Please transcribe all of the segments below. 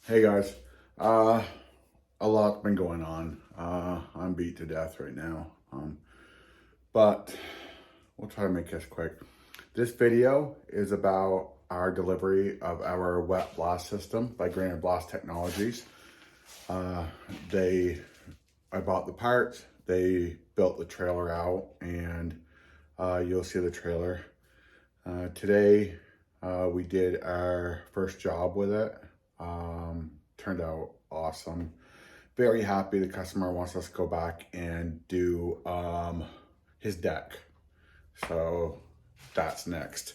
Hey guys, a lot's been going on. I'm beat to death right now. But we'll try to make this quick. This video is about our delivery of our wet blast system by Greener Blast Technologies. I bought the parts, they built the trailer out, and you'll see the trailer. Today, we did our first job with it. Turned out awesome. Very happy the customer wants us to go back and do his deck. So that's next.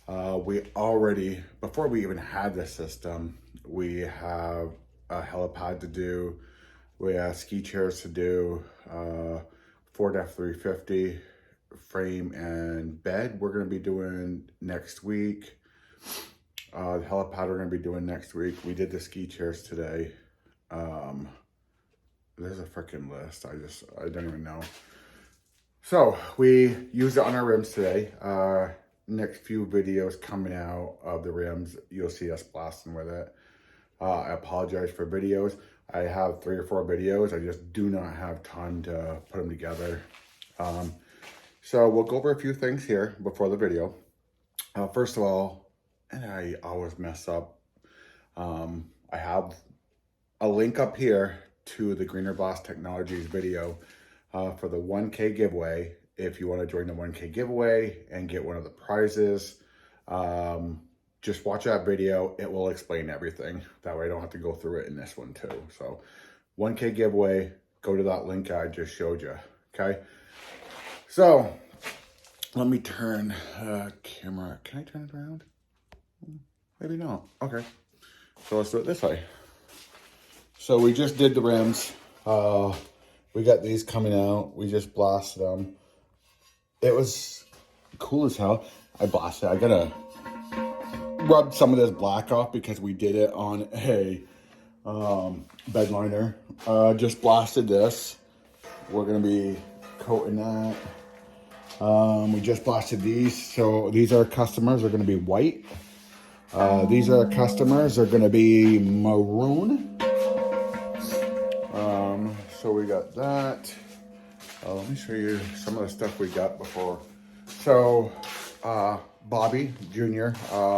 We already, before we even had the system, we have a helipad to do. We have ski chairs to do, Ford F350 frame and bed we're going to be doing next week. The helipad we're going to be doing next week. We did the ski chairs today. There's a freaking list. I don't even know. So we used it on our rims today. Next few videos coming out of the rims, you'll see us blasting with it. I apologize for videos. I have 3 or 4 videos. I just do not have time to put them together. So we'll go over a few things here before the video. First of all, and I always mess up, I have a link up here to the Greener Blast Technologies video for the 1K giveaway. If you want to join the 1K giveaway and get one of the prizes, just watch that video. It will explain everything. That way I don't have to go through it in this one too. So 1K giveaway, go to that link I just showed you, okay? So let me turn camera. Can I turn it around? Maybe not. Okay. So let's do it this way. So we just did the rims. We got these coming out. We just blasted them. It was cool as hell. I blasted it. I gotta rub some of this black off because we did it on a bed liner. Just blasted this. We're gonna be coating that. We just blasted these. So these are customers. They're gonna be white. These are customers. They're gonna be maroon. So we got that. Let me show you some of the stuff we got before. So, Bobby Jr.,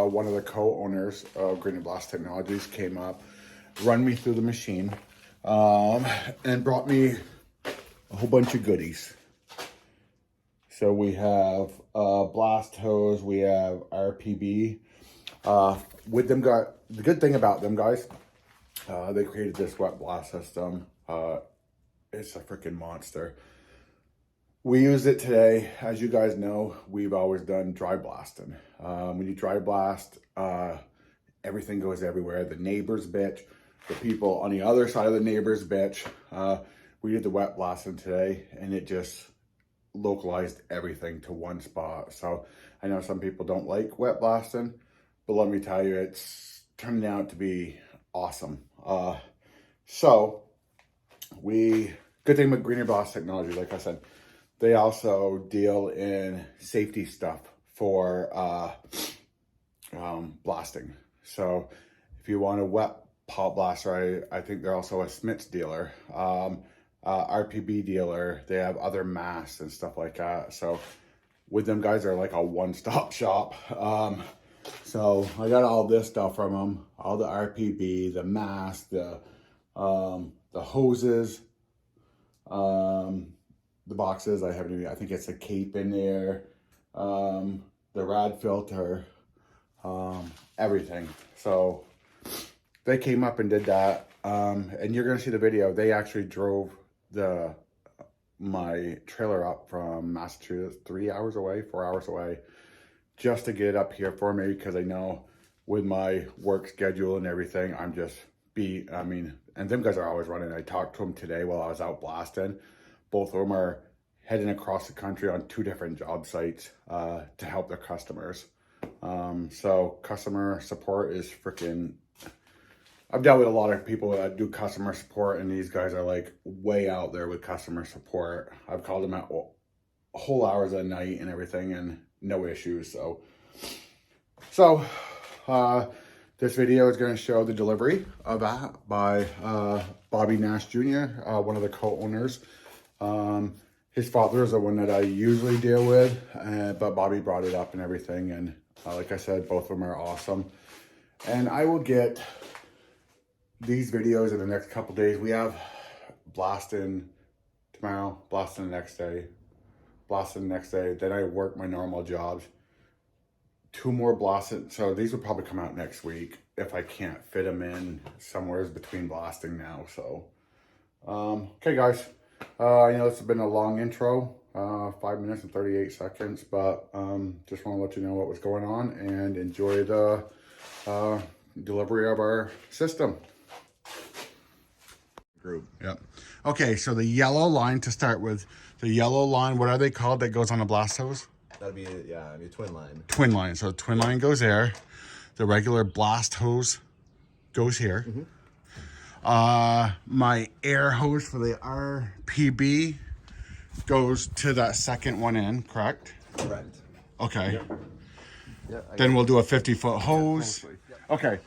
one of the co-owners of Greener Blast Technologies, came up, run me through the machine, and brought me a whole bunch of goodies. So we have blast hose, we have RPB. With them, the good thing about them guys, they created this wet blast system. It's a freaking monster. We used it today. As you guys know, we've always done dry blasting. When you dry blast, everything goes everywhere. The neighbors bitch, the people on the other side of the neighbors bitch. We did the wet blasting today, and it just localized everything to one spot. So I know some people don't like wet blasting, but let me tell you, it's turning out to be awesome. Good thing with Greener Blast Technology, like I said, they also deal in safety stuff for blasting. So if you want a wet pot blaster, I think they're also a Smith's dealer, RPB dealer. They have other masks and stuff like that. So with them guys, they're like a one-stop shop. So I got all this stuff from them, all the RPB, the mask, the hoses, the boxes. I think it's a cape in there, the rad filter, everything. So they came up and did that, and you're gonna see the video. They actually drove my trailer up from Massachusetts, 3 hours away, 4 hours away, just to get it up here for me, because I know with my work schedule and everything, I'm just and them guys are always running. I talked to them today while I was out blasting. Both of them are heading across the country on 2 different job sites to help their customers. So customer support is freaking, I've dealt with a lot of people that do customer support, and these guys are like way out there with customer support. I've called them at whole hours of the night and everything, and no issues. So This video is going to show the delivery of that by Bobby Nash Jr., one of the co-owners. His father is the one that I usually deal with, but Bobby brought it up and everything. And like I said, both of them are awesome. And I will get these videos in the next couple days. We have blasting tomorrow, blasting the next day, blasting the next day. Then I work my normal jobs. 2 more blasting. So these will probably come out next week if I can't fit them in somewhere between blasting now. So, okay, guys. I know this has been a long intro, 5 minutes and 38 seconds, but just want to let you know what was going on and enjoy the delivery of our system. Group. Yep. Okay, so the yellow line to start with. The yellow line, what are they called that goes on a blast hose? That'd be, yeah, it'd be a twin line. Twin line. So twin line goes there. The regular blast hose goes here. My air hose for the RPB goes to that second one in, correct? Correct. Okay. Yep, Then we'll do a 50-foot hose. Yep. Okay.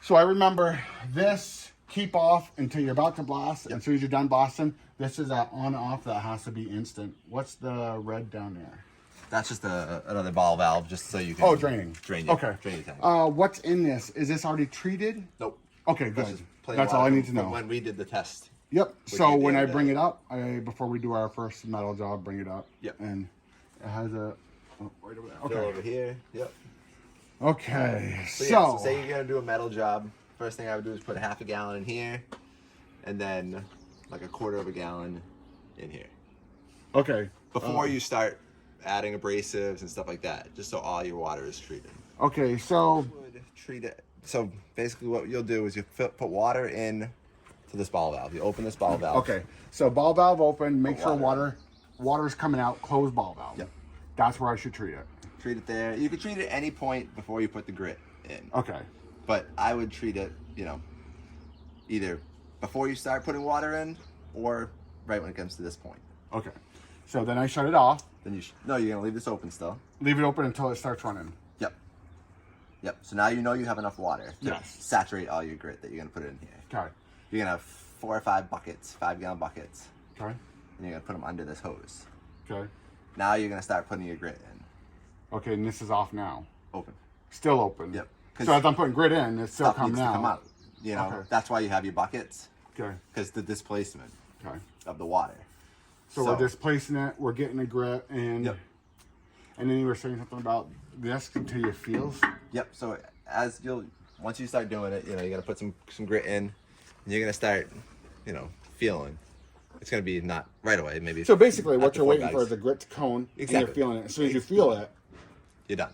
So I remember this, keep off until you're about to blast. Yep. As soon as you're done blasting, this is that on-off that has to be instant. What's the red down there? That's just another ball valve, just so you can... draining. Drain your, okay. Drain your tank. What's in this? Is this already treated? Nope. Okay, good. That's all I need to know. When we did the test. Yep. So when I bring it up, before we do our first metal job, bring it up. Yep. And it has a... Oh, right over there. Okay. Fill over here. Yep. Okay. So say you're going to do a metal job. First thing I would do is put 1/2 gallon in here. And then like 1/4 gallon in here. Okay. Before you start adding abrasives and stuff like that, just so all your water is treated. Okay, so treat it. So basically, what you'll do is you put water in to this ball valve. You open this ball valve. Okay, so ball valve open. Make sure water's coming out. Close ball valve. Yep. That's where I should treat it. Treat it there. You can treat it at any point before you put the grit in. Okay. But I would treat it, either before you start putting water in or right when it comes to this point. Okay. So then I shut it off. Then you're gonna leave this open still. Leave it open until it starts running. Yep. Yep. So now you know you have enough water to Yes. saturate all your grit that you're gonna put in here. Okay. You're gonna have 4 or 5 buckets, 5-gallon buckets. Okay. And you're gonna put them under this hose. Okay. Now you're gonna start putting your grit in. Okay, and this is off now. Open. Still open. Yep. So as I'm putting grit in, it's still coming out. Come out. Okay. That's why you have your buckets. Okay. Because the displacement of the water. So we're displacing it, we're getting the grit, and Yep. And then you were saying something about this until your feels. Yep. So once you start doing it, you're gonna put some grit in, and you're gonna start, feeling. It's gonna be not right away, maybe. So basically, what you're waiting for is the grit to cone. Exactly. And you're feeling it. As soon as you feel it, you're done.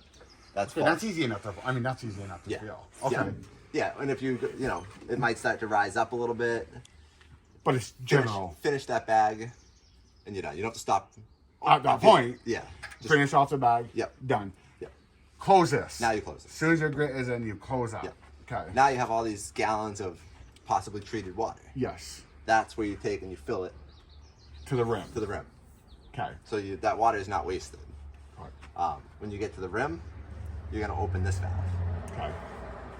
That's easy enough to. I mean, that's easy enough to feel. Okay. Yeah, and if it might start to rise up a little bit. But it's general. Finish that bag, and you're done. You don't have to stop. At that point, finish off the bag. Yep. Done. Yep. Close this. Now you close it. As soon as your grit is in, you close out. Yep. Okay. Now you have all these gallons of possibly treated water. Yes. That's where you take and you fill it to the rim. To the rim. Okay. So that water is not wasted. Right. When you get to the rim, you're going to open this valve. Okay.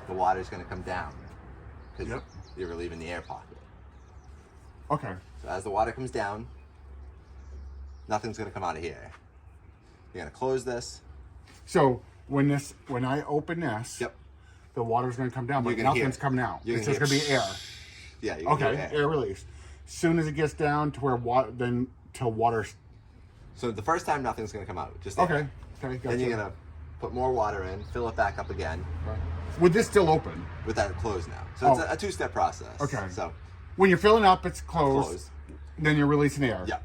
The water is going to come down because you're relieving the air pocket. Okay. So as the water comes down, nothing's going to come out of here. You're going to close this. So when I open this, the water's going to come down, but nothing's coming out. It's just going to be air. Yeah. You're gonna hear air release. Soon as it gets down to where water. So the first time, nothing's going to come out. Just air. Okay. Gotcha. Then you're going to put more water in, fill it back up again. Right. With this still open? With that closed now. So it's a 2-step process. Okay. So when you're filling up, it's closed. Then you're releasing air. Yeah.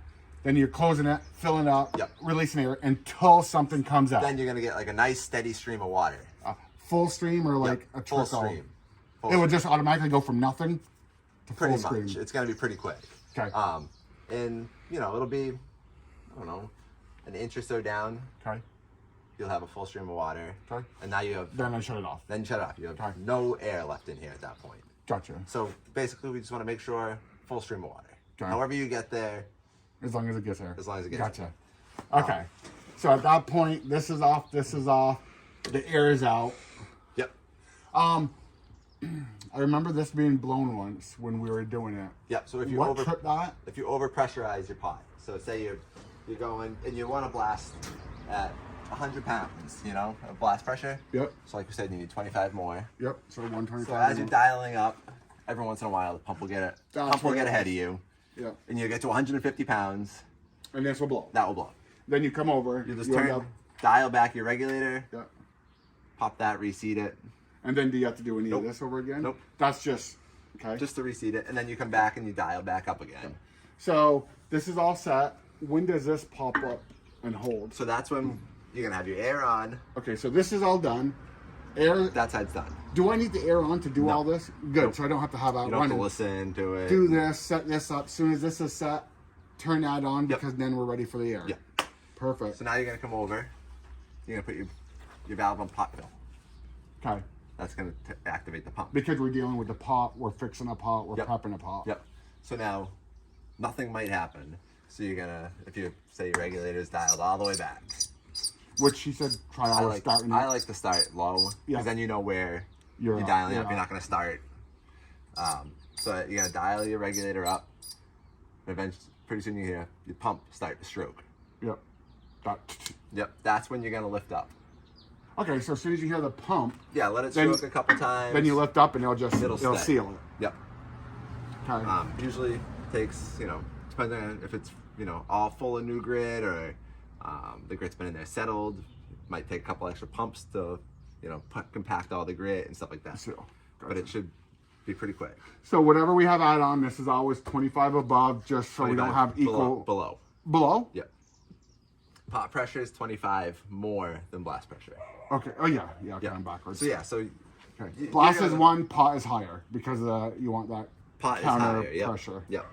Then you're closing it, filling up, releasing air until something comes out. Then you're going to get like a nice steady stream of water. Full stream or like a trickle? Full stream. It would just automatically go from nothing to pretty full much. stream. It's going to be pretty quick. Okay. And, it'll be, I don't know, an inch or so down. Okay. You'll have a full stream of water. Okay. And now you have... Then I shut it off. Then you shut it off. You have no air left in here at that point. Gotcha. So basically, we just want to make sure full stream of water. Okay. However you get there. As long as it gets there. As long as it gets there. Gotcha. Okay. So at that point, this is off. The air is out. Yep. I remember this being blown once when we were doing it. Yep. So if you What tripped that? if you over pressurize your pot, so say you're going and you want to blast at 100 pounds, you know, of blast pressure. Yep. So like we said, you need 25 more. Yep. So 125. So as you're dialing up, every once in a while the pump will get ahead of you. Yep. And you get to 150 pounds. And this will blow. That will blow. Then you come over. You just dial back your regulator. Yep. Pop that, reseat it. And then do you have to do any Nope. of this over again? Nope. That's just, okay. Just to reseat it, and then you come back and you dial back up again. So this is all set. When does this pop up and hold? So that's when you're gonna have your air on. Okay, so this is all done. Air. That side's done. Do I need the air on to do No. all this? Good. Nope. So I don't have to have that You don't have running. to listen to it. Do this, set this up. As soon as this is set, turn that on because then we're ready for the air. Yep. Perfect. So now you're gonna come over. You're gonna put your valve on pot fill. Okay. That's gonna activate the pump. Because we're dealing with the pot, we're fixing a pot, we're Yep. prepping a pot. Yep. So now nothing might happen. So you're gonna, if you say your regulator's dialed all the way back. Which she said try I always starting. I like to start low because Yeah. then you know where You're you're up, dialing you're up. You're up. not gonna start. So you're gonna dial your regulator up. Eventually, pretty soon you hear your pump start to stroke. Yep. That. Yep. That's when you're gonna lift up. Okay, so as soon as you hear the pump, Yeah. Let it Then- stroke a couple times. then you lift up and it'll It'll stay. seal it. Yep. Okay. Usually takes, depending on if it's, all full of new grit or the grit's been in there settled. Might take a couple extra pumps to, compact all the grit and stuff like that. Seal. But it should be pretty quick. So whatever we have add on, this is always 25 above, just so we don't 25 have equal below. below. Yep. Pot pressure is 25 more than blast pressure. Okay. Oh yeah, okay. Yep. I'm backwards. So yeah, so Okay. you're Blast is gonna- one, pot is higher because you want that pot is counter higher. Yep. pressure. Yep.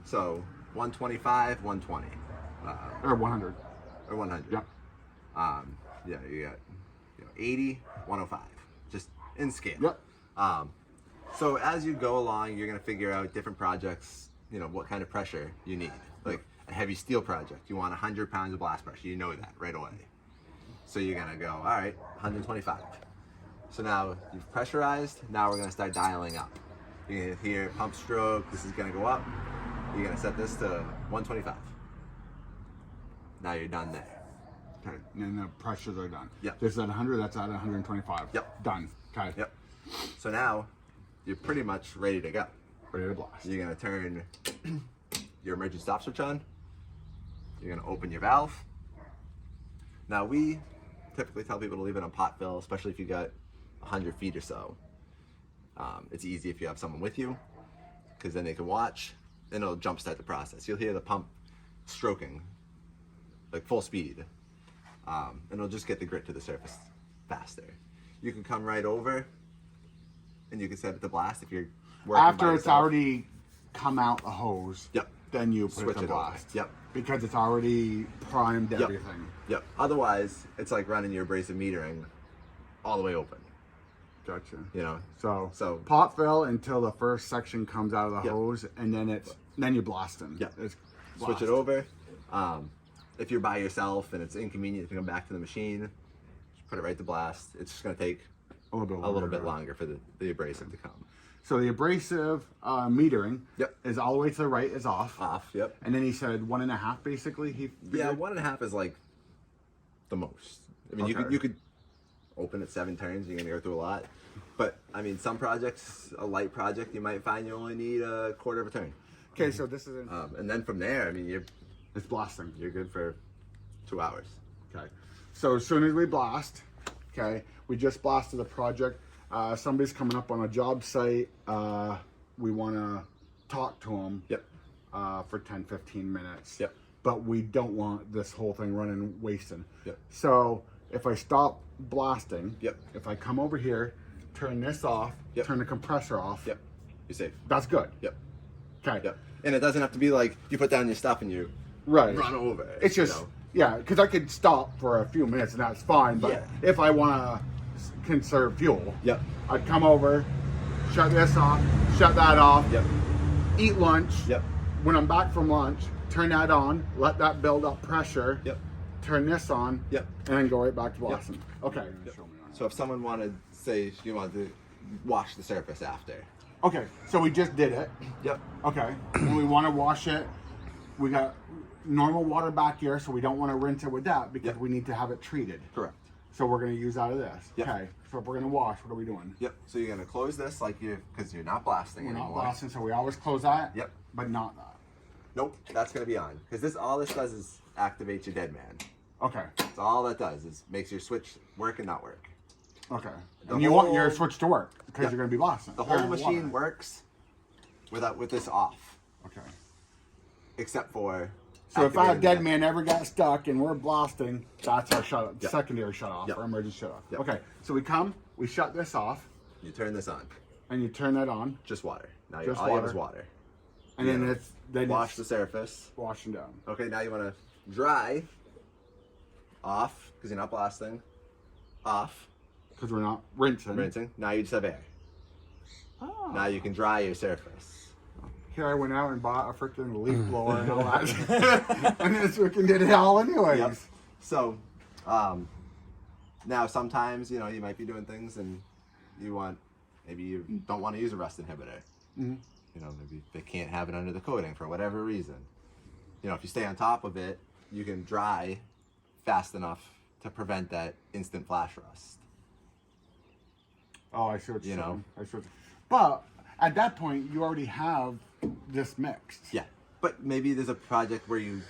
So 125, 120, Or 100. or 100. Yep. Yeah, you got 80, 105, just in scale. Yep. So as you go along, you're gonna figure out different projects. What kind of pressure you need. Like a heavy steel project, you want 100 pounds of blast pressure. You know that right away. So you're gonna go, all right, 125. So now you've pressurized. Now we're gonna start dialing up. You're gonna hear pump stroke. This is gonna go up. You're gonna set this to 125. Now you're done there. Okay. And then the pressures are done. Yep. This is at 100. That's at 125. Yep. Done. Okay. Yep. So now you're pretty much ready to go. Ready to blast. You're gonna turn your emergency stop switch on. You're gonna open your valve. Now we typically tell people to leave it on pot fill, especially if you got 100 feet or so. It's easy if you have someone with you, because then they can watch, and it'll jumpstart the process. You'll hear the pump stroking, like full speed, and it'll just get the grit to the surface faster. You can come right over, and you can set it to blast if you're working After by it's yourself. already come out the hose. Yep. Then you put Switch it to it over. blast. Yep. Because it's already primed Yep. everything. Yep. Otherwise, it's like running your abrasive metering all the way open. Gotcha. So pot fill until the first section comes out of the Yep. hose, and then you're blasting. Yep. It's switch blast. it over. If you're by yourself and it's inconvenient to come back to the machine, just put it right to blast. It's just gonna take A little bit a little longer. bit longer for the abrasive to come. So the abrasive metering Yep. is all the way to the right is off. Off. Yep. And then he said 1.5 basically. Yeah, 1.5 is like the most. I mean, Okay. you could open it 7 turns. You're gonna go through a lot. But I mean, some projects, a light project, you might find you only need a quarter of a turn. Okay, so this is And then from there, I mean, it's blasting. you're good for 2 hours. Okay. So as soon as we blast, okay, we just blasted a project. Somebody's coming up on a job site. We want to talk to them. Yep. For 10-15 minutes. Yep. But we don't want this whole thing running wasting. Yep. So if I stop blasting, Yep. if I come over here, turn this off, Yep. turn the compressor off, Yep. You're safe. that's good. Yep. Okay. Yep. And it doesn't have to be like you put down your stuff and you Right. run over. It's just, yeah, because I could stop for a few minutes and that's fine. But Yeah. if I want to conserve fuel, Yep. I'd come over, shut this off, shut that off, Yep. eat lunch. Yep. When I'm back from lunch, turn that on, let that build up pressure. Yep. Turn this on. Yep. And then go right back to blasting. Okay. Yep. Show me on. So if someone wanted, say, you wanted to wash the surface after. Okay, so we just did it. Yep. Okay, when we want to wash it, we got normal water back here, so we don't want to rinse it with that because Yep. we need to have it treated. Correct. So we're going to use out of this. Yep. Okay, so if we're going to wash, what are we doing? Yep. So you're gonna close this like because you're not blasting We're anymore. not blasting, so we always close that. Yep. But not that. Nope. That's gonna be on because all this does is activate your dead man. Okay. That's all that does is makes your switch work and not work. Okay. The And you want your whole- switch to work because Yep. you're going to be blasting. The whole Or machine water. works with this off, Okay. except for. So if our activating dead the- man ever got stuck and we're blasting, that's our shut Yep. secondary shut off Yep. or emergency shut off. Yep. Okay. So we come, we shut this off, You turn this on. and you turn that on, Just water. Now Just all you have water. is water. and Yeah. then Wash it's the surface. washing down. Okay, now you want to dry off because you're not blasting. Off, Because we're not rinsing. rinsing. Now you just have air. Oh. Now you can dry your surface. Here I went out and bought a freaking leaf blower and all that. And this freaking did it all anyways. Yep. So, now sometimes you might be doing things and maybe you don't want to use a rust inhibitor. Mhm. Maybe they can't have it under the coating for whatever reason. If you stay on top of it, you can dry fast enough to prevent that instant flash rust. Oh, I see what you're You know. saying. I see what but at that point, you already have this mixed. Yeah, but maybe there's a project where you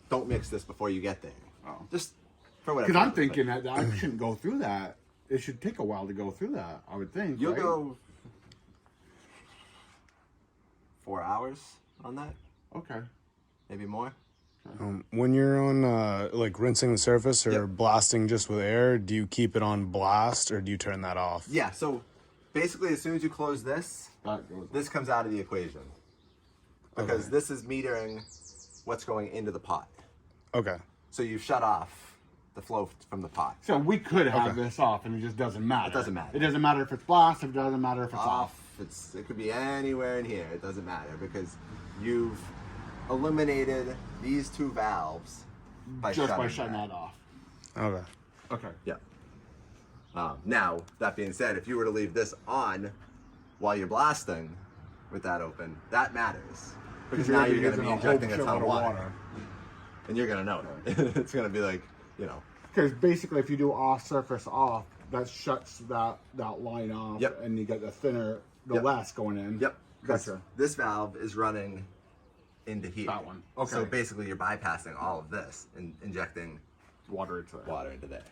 don't mix this before you get there. Oh. Just for whatever. Because I'm reason, thinking that I shouldn't go through that. It should take a while to go through that, I would think. but you'll right? go 4 hours on that, Okay. maybe more. When you're on like rinsing the surface or Yep. blasting just with air, do you keep it on blast or do you turn that off? Yeah. So basically, as soon as you close this, That goes. this comes out of the equation because Okay. this is metering what's going into the pot. Okay. So you've shut off the flow from the pot. So we could have Okay. this off, and it just doesn't matter. It doesn't matter. It doesn't matter if it's blast. It doesn't matter if it's off. Off. It could be anywhere in here. It doesn't matter because you've eliminated these two valves by Just by shutting shutting that. that off. Okay. Okay. Yeah. Now, that being said, if you were to leave this on while you're blasting with that open, that matters. Because now you're going to be injecting a ton of water. And you're going to know it. It's going to be like, Because basically, if you do off surface off, that shuts that line off, Yep. and you get the thinner, the Yep. less going in. Yep. 'Cause Gotcha. this valve is running into here. That one. Okay. So basically, you're bypassing all of this and injecting Water into there. water into there.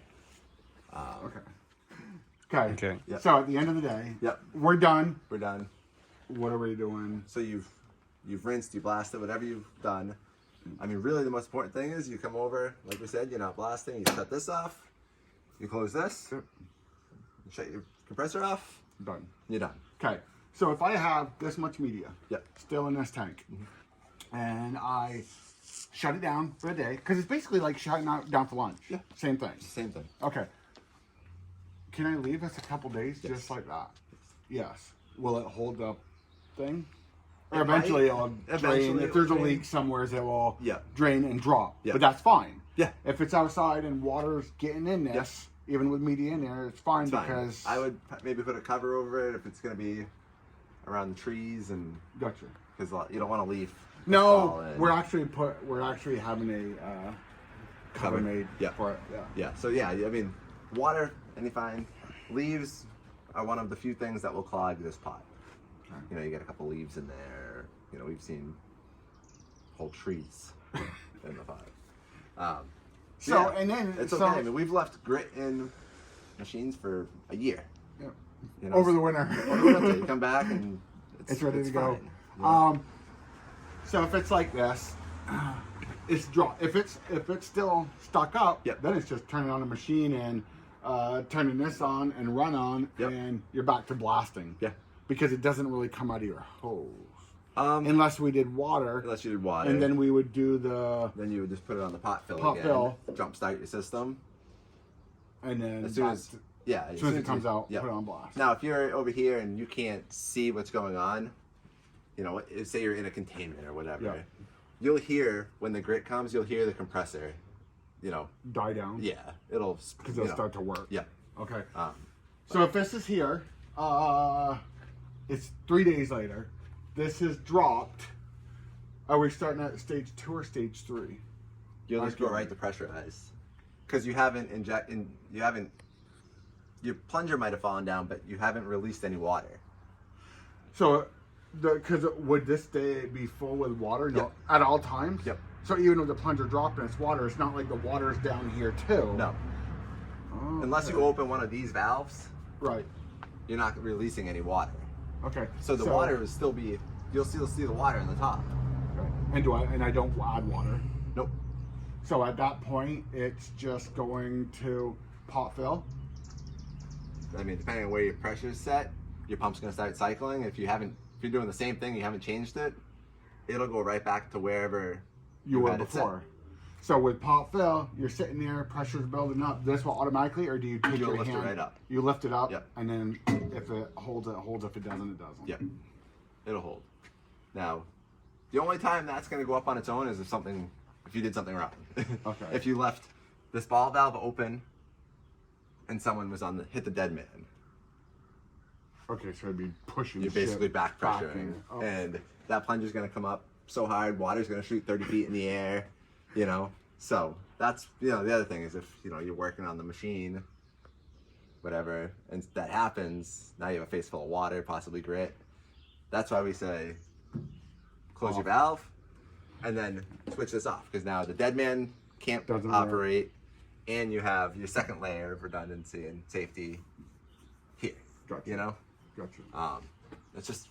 Okay. Okay. Okay. Yep. So at the end of the day, Yep. we're done. We're done. What are we doing? So you've rinsed, you blasted, whatever you've done. I mean, really, the most important thing is you come over, like we said, you're not blasting. You shut this off. You close this. Yep. You shut your compressor off. Done. You're done. Okay. So if I have this much media Yep. still in this tank, and I shut it down for a day, because it's basically like shutting it down for lunch. Yeah. Same thing. Same thing. Okay. Can I leave this a couple days Yes. just like that? Yes. Will it hold the thing? Or It eventually might. it'll drain. Eventually If there's a it'll drain. leak somewhere, it will Yeah. drain and drop. Yeah. But that's fine. Yeah. If it's outside and water's getting in this, even with media in there, it's fine It's fine. because I would maybe put a cover over it if it's going to be around the trees and Gotcha. because you don't want to leave. No, we're actually having a cover Cover. made Yeah. for it. Yeah. Yeah. So yeah, I mean, water, any fine. Leaves are one of the few things that will clog this pot. Okay. You get a couple leaves in there. We've seen whole trees in the pot. So yeah, and then it's so okay. I mean, we've left grit in machines for a year. yeah. Over the winter. Over the winter, you come back and It's ready to go. fine. Yeah. So if it's like this, it's draw. If it's still stuck up, Yep. then it's just turning on the machine and turning this on and run on, Yep. and you're back to blasting. Yeah. Because it doesn't really come out of your hose Unless unless we did water, you did water, and then we would do the then you would just put it on the pot fill Pot again, fill. jumpstart your system. and then As soon back as to- yeah, as soon as it comes out, yeah. put it on blast. Now, if you're over here and you can't see what's going on, say you're in a containment or whatever, Yeah. you'll hear when the grit comes. You'll hear the compressor. Die down. Yeah, it'll Because it'll start to work. Yeah. Okay. Um, So if this is here, It's 3 days later. This is dropped. Are we starting at stage 2 or stage 3? You'll just go right to pressurized. Because you haven't your plunger might have fallen down, but you haven't released any water. So, because would this day be full with water? No, Yep. at all times? Yep. So even though the plunger dropped in its water, it's not like the water's down here too. No. Oh, Unless you open one of these valves, right. you're not releasing any water. Okay. So the water will still be, you'll still see the water in the top. Okay. And I don't add water. Nope. So at that point, it's just going to pot fill. I mean, depending on where your pressure is set, your pump's going to start cycling. If you're doing the same thing, you haven't changed it, it'll go right back to wherever you were had it set. before. So with pot fill, you're sitting there, pressure's building up. This will automatically, or do you take your lift hand? it right up. You lift it up, Yep. and then if it holds, it holds. If it doesn't, it doesn't. Yep. It'll hold. Now, the only time that's going to go up on its own is if you did something wrong. Okay. If you left this ball valve open and someone was hit the dead man, Okay, so it'd be pushing. you're basically shit back pressuring, in. Oh. and that plunger's going to come up so hard, water's going to shoot 30 feet in the air, So that's, the other thing is if, you're working on the machine, whatever, and that happens, now you have a face full of water, possibly grit. That's why we say close your valve and then switch this off, because now the dead man can't Doesn't operate, and you have your second layer of redundancy and safety here. Gotcha. Gotcha. It's just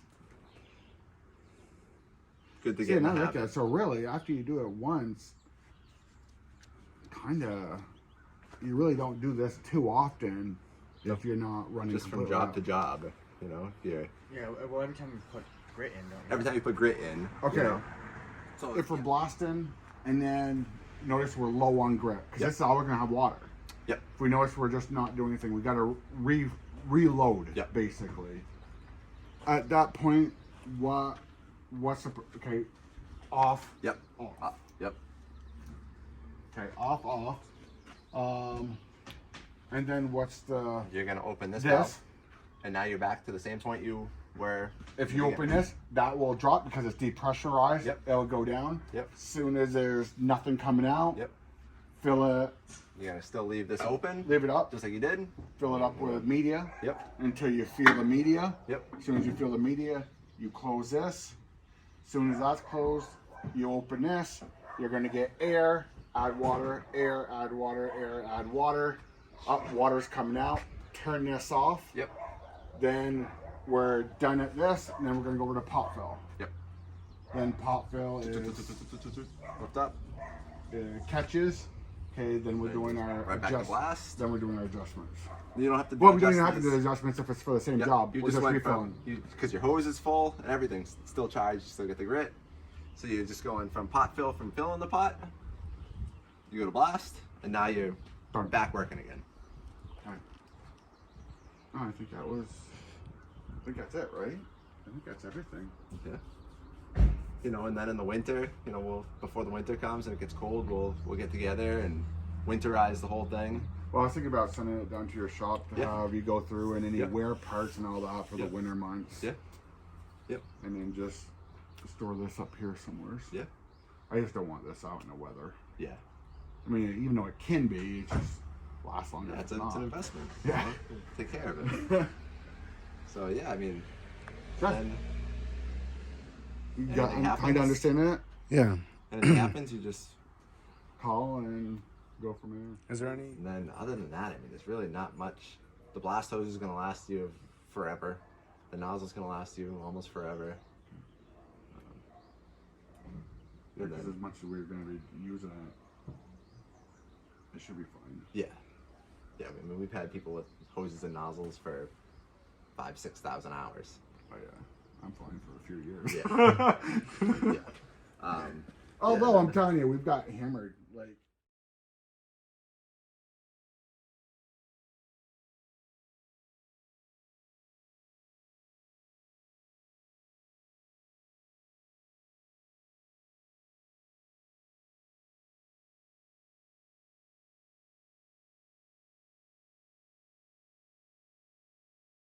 good to See, get in and the I like habit. that. So really, after you do it once, you really don't do this too often if you're not running Just from completely job out. to job, if you're Yeah, well, every time you put grit in, don't you? every time you put grit in. Okay. So If we're blasting, and then notice we're low on grit, because Yep. this is all we're gonna have water. Yep. If we notice we're just not doing anything, we gotta reload. Yep. Basically. At that point, what's the okay? Off. Yep. Off. Yep. Okay. Off. And then what's the You're gonna open this this? valve, and now you're back to the same point you were. If you open this, that will drop because it's depressurized. Yep. It'll go down. Yep. As soon as there's nothing coming out, Yep. fill it, You're gonna still leave this open, leave it up, just like you did. fill it up with media Yep. until you feel the media. Yep. As soon as you feel the media, you close this. As soon as that's closed, you open this. You're going to get air, add water, air, add water, air, add water. Up, water's coming out. Turn this off. Yep. Then we're done at this, and then we're going to go over to pot fill. Yep. Then pot fill is Lift up. catches. Okay, then we're doing our Right back to blast. Then we're doing our adjustments. You don't have to. Well, we don't even have to adjustments. do the adjustments if it's for the same Yep. job. You We're just went refilling. because your hose is full and everything's still charged. You still get the grit. So you're just going from pot fill, from filling the pot. You go to blast, and now you're Done. back working again. Okay. Oh, I think that's it, right? I think that's everything. Yeah. And then in the winter, before the winter comes and it gets cold, we'll get together and winterize the whole thing. Well, I was thinking about sending it down to your shop to Yeah. have you go through and any Yep. wear parts and all that for Yep. the winter months. Yeah. Yep. And then just store this up here somewhere. Yeah. I just don't want this out in the weather. Yeah. I mean, even though it can be, it just lasts longer. Yeah, it's than an not. investment. Yeah. Take care of it. So yeah, I mean, then You Anything happens. kind of understand that? Yeah. anything happens, you just. Call and go from there. Is there any? And then other than that, I mean, there's really not much. The blast hose is gonna last you forever. The nozzle's gonna last you almost forever. And Because then- as much as we're going to be using it, it should be fine. Yeah. Yeah, I mean, we've had people with hoses and nozzles for 5,000-6,000 hours. Oh, yeah. I'm fine for a few years. Yeah. Yeah. Although Yeah. I'm telling you, we've got hammered